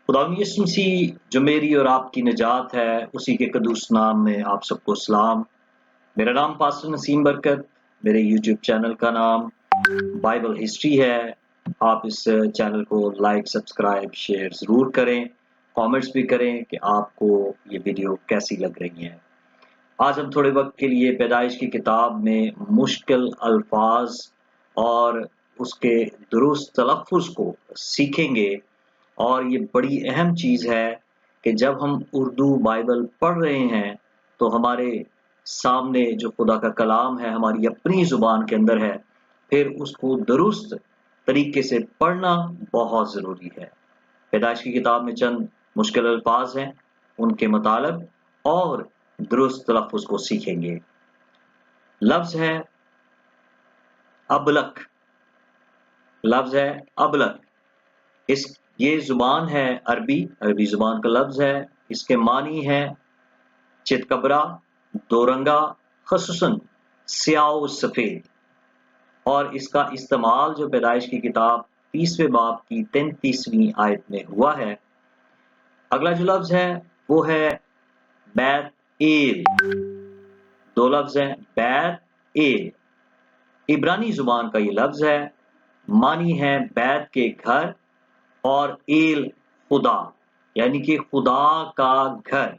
خدا یسوع مسیح جو میری اور آپ کی نجات ہے، اسی کے قدوس نام میں آپ سب کو سلام۔ میرا نام پاسٹر نسیم برکت، میرے یوٹیوب چینل کا نام بائبل ہسٹری ہے۔ آپ اس چینل کو لائک، سبسکرائب، شیئر ضرور کریں، کامنٹس بھی کریں کہ آپ کو یہ ویڈیو کیسی لگ رہی ہے۔ آج ہم تھوڑے وقت کے لیے پیدائش کی کتاب میں مشکل الفاظ اور اس کے درست تلفظ کو سیکھیں گے، اور یہ بڑی اہم چیز ہے کہ جب ہم اردو بائبل پڑھ رہے ہیں تو ہمارے سامنے جو خدا کا کلام ہے ہماری اپنی زبان کے اندر ہے، پھر اس کو درست طریقے سے پڑھنا بہت ضروری ہے۔ پیدائش کی کتاب میں چند مشکل الفاظ ہیں، ان کے مطالب اور درست تلفظ کو سیکھیں گے۔ لفظ ہے ابلک، لفظ ہے ابلک۔ یہ زبان ہے عربی زبان کا لفظ ہے۔ اس کے معنی ہے چتکبرا، دو رنگا، خصوصاً سیاہ و سفید، اور اس کا استعمال جو پیدائش کی کتاب 30ویں باب کی 33ویں آیت میں ہوا ہے۔ اگلا جو لفظ ہے وہ ہے بیت ایل۔ دو لفظ ہیں، بیت ایل، عبرانی زبان کا یہ لفظ ہے، معنی ہے بیت کے گھر اور ایل خدا، یعنی کہ خدا کا گھر،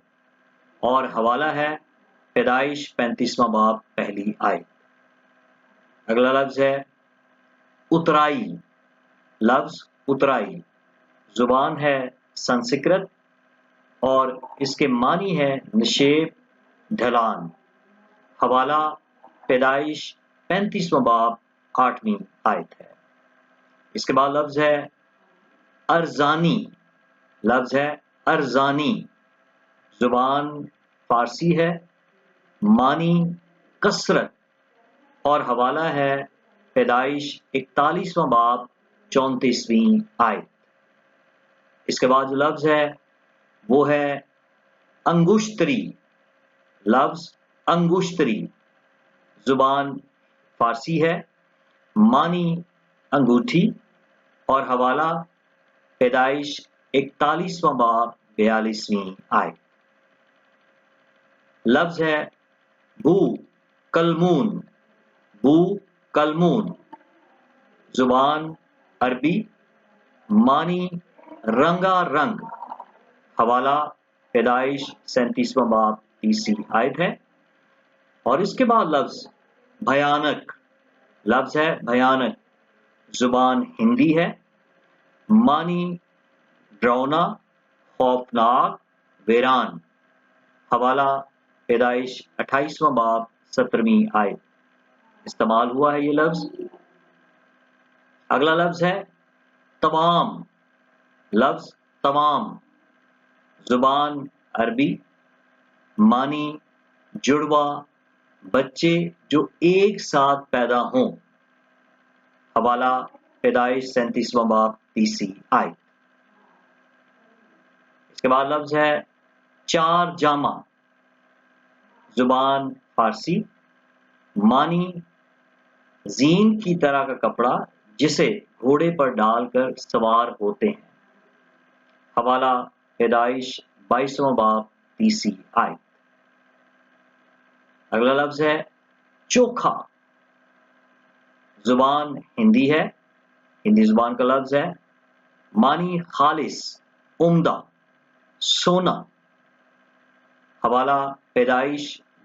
اور حوالہ ہے پیدائش 35واں باب پہلی آیت۔ اگلا لفظ ہے اترائی، لفظ اترائی، زبان ہے سنسکرت، اور اس کے معنی ہے نشیب، ڈھلان، حوالہ پیدائش 35واں باب 8ویں آیت ہے۔ اس کے بعد لفظ ہے ارزانی، لفظ ہے ارزانی، زبان فارسی ہے، معنی کثرت، اور حوالہ ہے پیدائش 41واں باب 34ویں آیت۔ اس کے بعد جو لفظ ہے وہ ہے انگشتری، لفظ انگشتری، زبان فارسی ہے، معنی انگوٹھی، اور حوالہ پیدائش 41واں باب 42ویں آیت۔ لفظ ہے بو کلمون، بو کلمون، زبان عربی، معنی رنگا رنگ، حوالہ پیدائش 37واں باب 30ویں آیت ہے۔ اور اس کے بعد لفظ بھیانک، لفظ ہے بھیانک، زبان ہندی ہے، معنی ڈراؤنا، خوفناک، ویران، حوالہ پیدائش 28واں باب 17ویں آیت۔ استعمال ہوا ہے یہ لفظ۔ اگلا لفظ ہے تمام، لفظ تمام، زبان عربی، معنی جڑوا، بچے جو ایک ساتھ پیدا ہوں، حوالہ پیدائش 37واں باب 30ویں آیت۔ اس کے بعد لفظ ہے چار جامہ، زبان فارسی، معنی زین کی طرح کا کپڑا جسے گھوڑے پر ڈال کر سوار ہوتے ہیں، حوالہ پیدائش 22واں باب 30ویں آیت۔ اگلا لفظ ہے چوکھا، زبان ہندی ہے، ہندی زبان کا لفظ ہے، معنی خالص، عمدہ، سونا، حوالہ پیدائش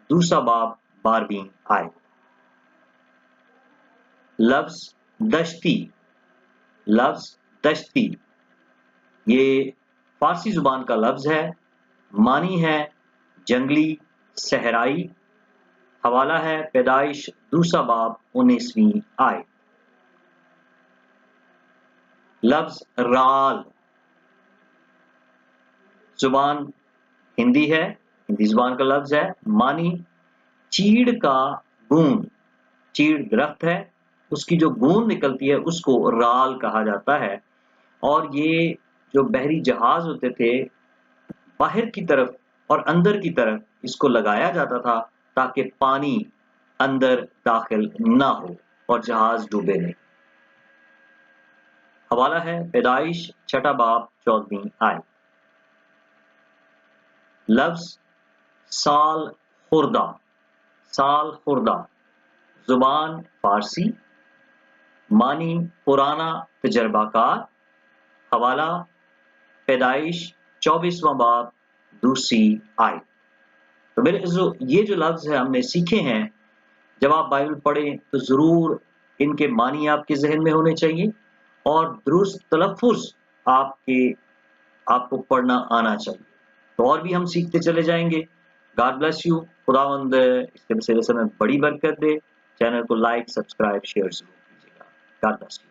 2 باب 12ویں آیت۔ لفظ دشتی، لفظ دشتی، یہ فارسی زبان کا لفظ ہے، معنی ہے جنگلی، صحرائی، حوالہ ہے پیدائش 2 باب 19ویں آیت۔ لفظ رال، زبان ہندی ہے، ہندی زبان کا لفظ ہے، معنی چیڑ کا گون، چیڑ درخت ہے، اس کی جو گون نکلتی ہے اس کو رال کہا جاتا ہے، اور یہ جو بحری جہاز ہوتے تھے باہر کی طرف اور اندر کی طرف اس کو لگایا جاتا تھا تاکہ پانی اندر داخل نہ ہو اور جہاز ڈوبے نہیں۔ حوالہ ہے پیدائش 6 باب 14ویں آیت۔ لفظ سال خوردہ، سال خوردہ، زبان فارسی، معنی پرانا تجربہ کار، حوالہ پیدائش 24واں باب دوسری آیت۔ تو میرے عزیزو، یہ جو لفظ ہے ہم نے سیکھے ہیں، جب آپ بائبل پڑھیں تو ضرور ان کے معنی آپ کے ذہن میں ہونے چاہیے اور درست تلفظ آپ کو پڑھنا آنا چاہیے۔ تو اور بھی ہم سیکھتے چلے جائیں گے۔ گاڈ بلیس یو، خداوند اس کے سلسلے میں بڑی برکت دے۔ چینل کو لائک، سبسکرائب، شیئر ضرور کیجیے گا۔ God bless you.